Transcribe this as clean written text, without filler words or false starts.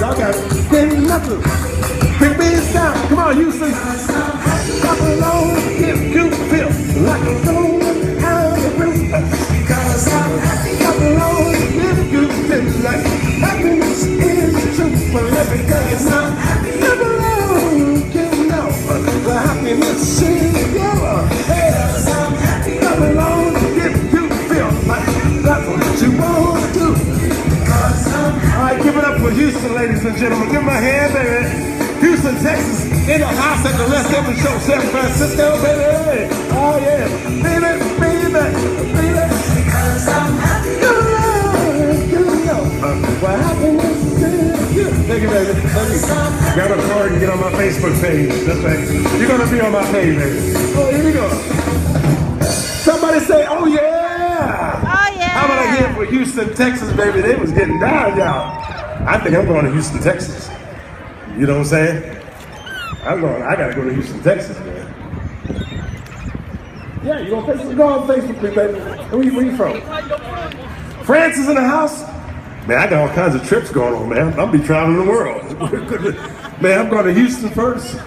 I got it. Then nothing. Big beans down. Come on, Houston. Up alone, if you feel like a stone out of the because I'm happy. Up alone, if you feel like happiness is true. But because I'm happy. Up alone, you know the happiness is yours. Because I'm happy. Up alone, if you feel like that's what you want to do. Because I'm happy. All right, give it up for Houston, ladies and gentlemen. Give them a hand, baby. Houston, Texas, in the house at the Les Evans Show, San Francisco, baby. Oh yeah, baby, baby, baby. Because I'm happy. You know what happiness is you. Thank you, baby. Thank you. Grab a card and get on my Facebook page. That's right. You're gonna be on my page, baby. Oh, here we go. Somebody say, oh yeah. Oh yeah. How about I hear it for Houston, Texas, baby? They was getting down, y'all. I think I'm going to Houston, Texas. You know what I'm saying? I gotta go to Houston, Texas, man. Yeah, you on Facebook? Go on Facebook, big baby. Where you from? France is in the house? Man, I got all kinds of trips going on, man. I'll be traveling the world. Man, I'm going to Houston first.